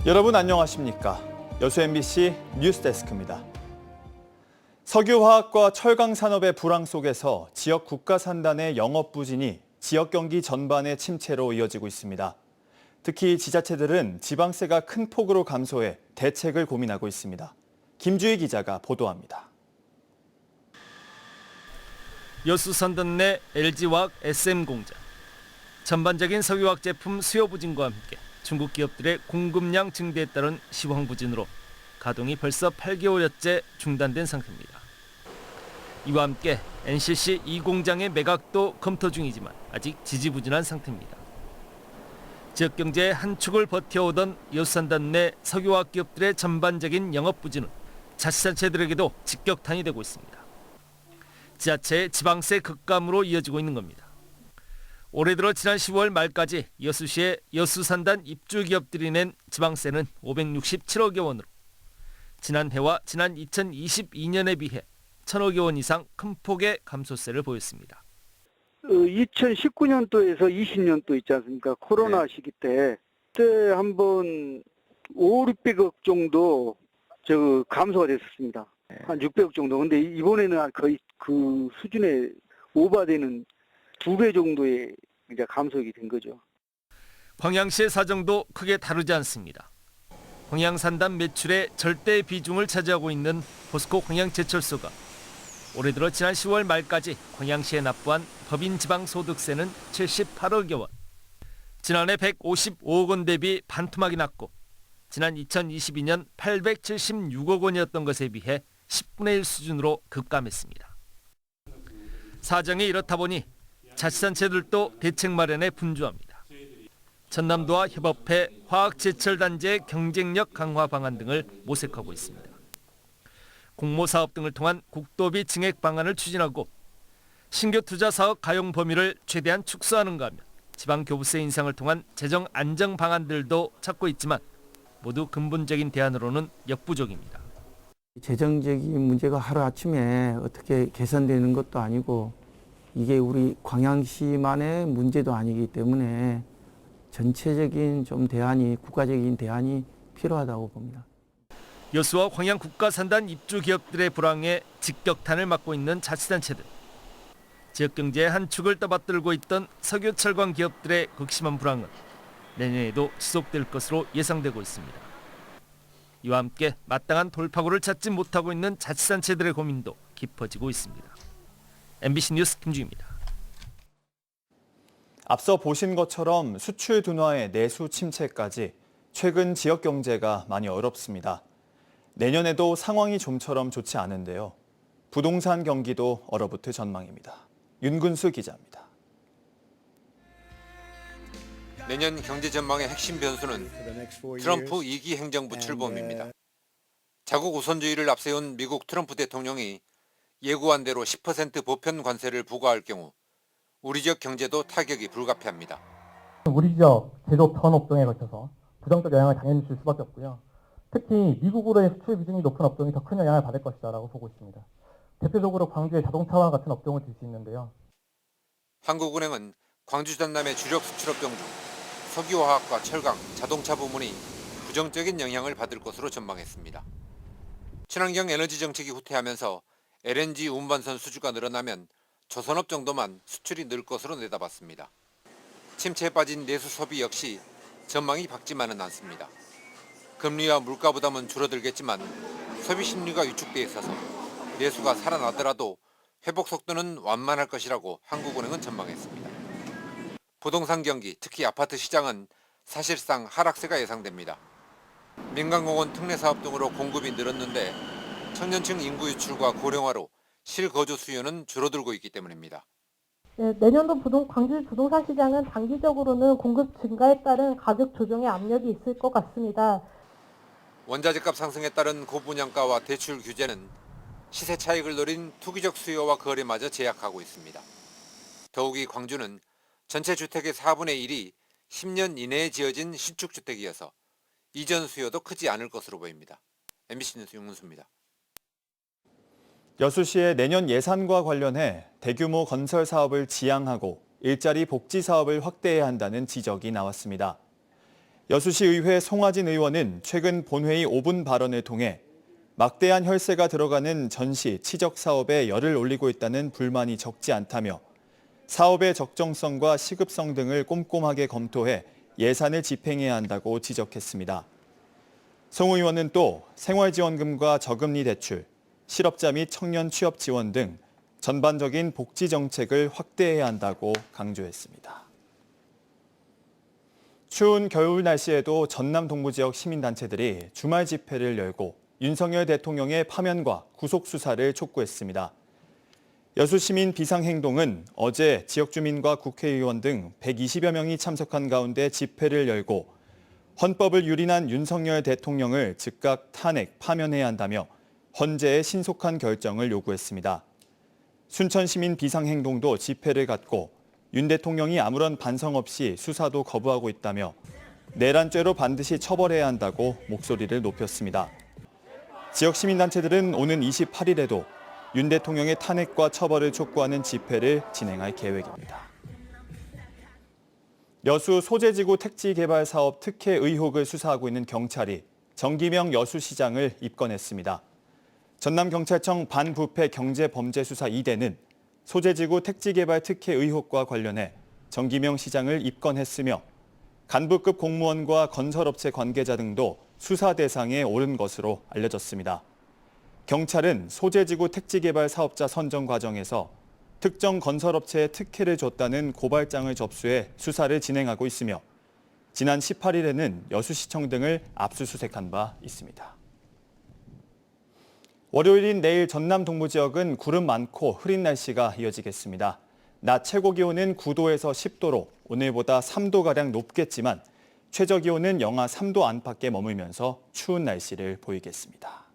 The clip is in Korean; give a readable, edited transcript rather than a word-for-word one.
여러분 안녕하십니까? 여수 MBC 뉴스데스크입니다. 석유화학과 철강산업의 불황 속에서 지역 국가산단의 영업 부진이 지역 경기 전반의 침체로 이어지고 있습니다. 특히 지자체들은 지방세가 큰 폭으로 감소해 대책을 고민하고 있습니다. 김주희 기자가 보도합니다. 여수 산단 내 LG화학 SM공장. 전반적인 석유화학 제품 수요 부진과 함께 중국 기업들의 공급량 증대에 따른 시황 부진으로 가동이 벌써 8개월여째 중단된 상태입니다. 이와 함께 NCC 2공장의 매각도 검토 중이지만 아직 지지부진한 상태입니다. 지역 경제의 한 축을 버텨오던 여수 산단 내 석유화학 기업들의 전반적인 영업 부진은 자치단체들에게도 직격탄이 되고 있습니다. 지자체의 지방세 급감으로 이어지고 있는 겁니다. 올해 들어 지난 10월 말까지 여수시의 여수산단 입주기업들이 낸 지방세는 567억여 원으로 지난해와 지난 2022년에 비해 1,000억여 원 이상 큰 폭의 감소세를 보였습니다. 2019년도에서 20년도 있지 않습니까? 코로나 시기 때 그때 한번 500~600억 정도 감소가 됐었습니다. 한 600억 정도. 근데 이번에는 거의 그 수준에 오버되는 2배 정도의 이제 감소가 된 거죠. 광양시의 사정도 크게 다르지 않습니다. 광양산단 매출의 절대 비중을 차지하고 있는 포스코 광양제철소가 올해 들어 지난 10월 말까지 광양시에 납부한 법인 지방소득세는 78억여 원. 지난해 155억 원 대비 반토막이 났고 지난 2022년 876억 원이었던 것에 비해 10분의 1 수준으로 급감했습니다. 사정이 이렇다 보니 자치단체들도 대책 마련에 분주합니다. 전남도와 협업해 화학제철단지의 경쟁력 강화 방안 등을 모색하고 있습니다. 공모사업 등을 통한 국도비 증액 방안을 추진하고 신규 투자 사업 가용 범위를 최대한 축소하는가 하면 지방교부세 인상을 통한 재정 안정 방안들도 찾고 있지만 모두 근본적인 대안으로는 역부족입니다. 재정적인 문제가 하루아침에 어떻게 개선되는 것도 아니고 이게 우리 광양시만의 문제도 아니기 때문에 전체적인 국가적인 대안이 필요하다고 봅니다. 여수와 광양 국가산단 입주 기업들의 불황에 직격탄을 맞고 있는 자치단체들. 지역 경제의 한 축을 떠받들고 있던 석유 철강 기업들의 극심한 불황은 내년에도 지속될 것으로 예상되고 있습니다. 이와 함께 마땅한 돌파구를 찾지 못하고 있는 자치단체들의 고민도 깊어지고 있습니다. MBC 뉴스 김주희입니다. 앞서 보신 것처럼 수출 둔화에 내수 침체까지 최근 지역 경제가 많이 어렵습니다. 내년에도 상황이 좀처럼 좋지 않은데요. 부동산 경기도 얼어붙을 전망입니다. 윤근수 기자입니다. 내년 경제 전망의 핵심 변수는 트럼프 2기 행정부 출범입니다. 자국 우선주의를 앞세운 미국 트럼프 대통령이 예고한 대로 10% 보편 관세를 부과할 경우 우리 지역 경제도 타격이 불가피합니다. 우리 지역 제조업 전업종에 걸쳐서 부정적 영향을 당연히 줄 수밖에 없고요. 특히 미국으로의 수출 비중이 높은 업종이 더 큰 영향을 받을 것이다라고 보고 있습니다. 대표적으로 광주의 자동차와 같은 업종을 들 수 있는데요. 한국은행은 광주 전남의 주력 수출업종 중 석유화학과 철강, 자동차 부문이 부정적인 영향을 받을 것으로 전망했습니다. 친환경 에너지 정책이 후퇴하면서 LNG 운반선 수주가 늘어나면 조선업 정도만 수출이 늘 것으로 내다봤습니다. 침체에 빠진 내수 소비 역시 전망이 밝지만은 않습니다. 금리와 물가 부담은 줄어들겠지만 소비 심리가 위축돼 있어서 내수가 살아나더라도 회복 속도는 완만할 것이라고 한국은행은 전망했습니다. 부동산 경기, 특히 아파트 시장은 사실상 하락세가 예상됩니다. 민간공원 특례사업 등으로 공급이 늘었는데 청년층 인구 유출과 고령화로 실거주 수요는 줄어들고 있기 때문입니다. 네, 내년도 광주 부동산 시장은 단기적으로는 공급 증가에 따른 가격 조정의 압력이 있을 것 같습니다. 원자재값 상승에 따른 고분양가와 대출 규제는 시세 차익을 노린 투기적 수요와 거래마저 제약하고 있습니다. 더욱이 광주는 전체 주택의 4분의 1이 10년 이내에 지어진 신축주택이어서 이전 수요도 크지 않을 것으로 보입니다. MBC 뉴스 윤문수입니다. 여수시의 내년 예산과 관련해 대규모 건설 사업을 지양하고 일자리 복지 사업을 확대해야 한다는 지적이 나왔습니다. 여수시의회 송하진 의원은 최근 본회의 5분 발언을 통해 막대한 혈세가 들어가는 전시, 치적 사업에 열을 올리고 있다는 불만이 적지 않다며 사업의 적정성과 시급성 등을 꼼꼼하게 검토해 예산을 집행해야 한다고 지적했습니다. 송 의원은 또 생활지원금과 저금리 대출, 실업자 및 청년 취업 지원 등 전반적인 복지 정책을 확대해야 한다고 강조했습니다. 추운 겨울 날씨에도 전남 동부 지역 시민단체들이 주말 집회를 열고 윤석열 대통령의 파면과 구속 수사를 촉구했습니다. 여수시민 비상행동은 어제 지역 주민과 국회의원 등 120여 명이 참석한 가운데 집회를 열고 헌법을 유린한 윤석열 대통령을 즉각 탄핵, 파면해야 한다며 헌재의 신속한 결정을 요구했습니다. 순천시민 비상행동도 집회를 갖고 윤 대통령이 아무런 반성 없이 수사도 거부하고 있다며 내란죄로 반드시 처벌해야 한다고 목소리를 높였습니다. 지역 시민단체들은 오는 28일에도 윤 대통령의 탄핵과 처벌을 촉구하는 집회를 진행할 계획입니다. 여수 소재지구 택지 개발 사업 특혜 의혹을 수사하고 있는 경찰이 정기명 여수시장을 입건했습니다. 전남경찰청 반부패 경제범죄수사 2대는 소재지구 택지 개발 특혜 의혹과 관련해 정기명 시장을 입건했으며 간부급 공무원과 건설업체 관계자 등도 수사 대상에 오른 것으로 알려졌습니다. 경찰은 소재지구 택지 개발 사업자 선정 과정에서 특정 건설업체에 특혜를 줬다는 고발장을 접수해 수사를 진행하고 있으며 지난 18일에는 여수시청 등을 압수수색한 바 있습니다. 월요일인 내일 전남 동부 지역은 구름 많고 흐린 날씨가 이어지겠습니다. 낮 최고 기온은 9도에서 10도로 오늘보다 3도가량 높겠지만 최저 기온은 영하 3도 안팎에 머물면서 추운 날씨를 보이겠습니다.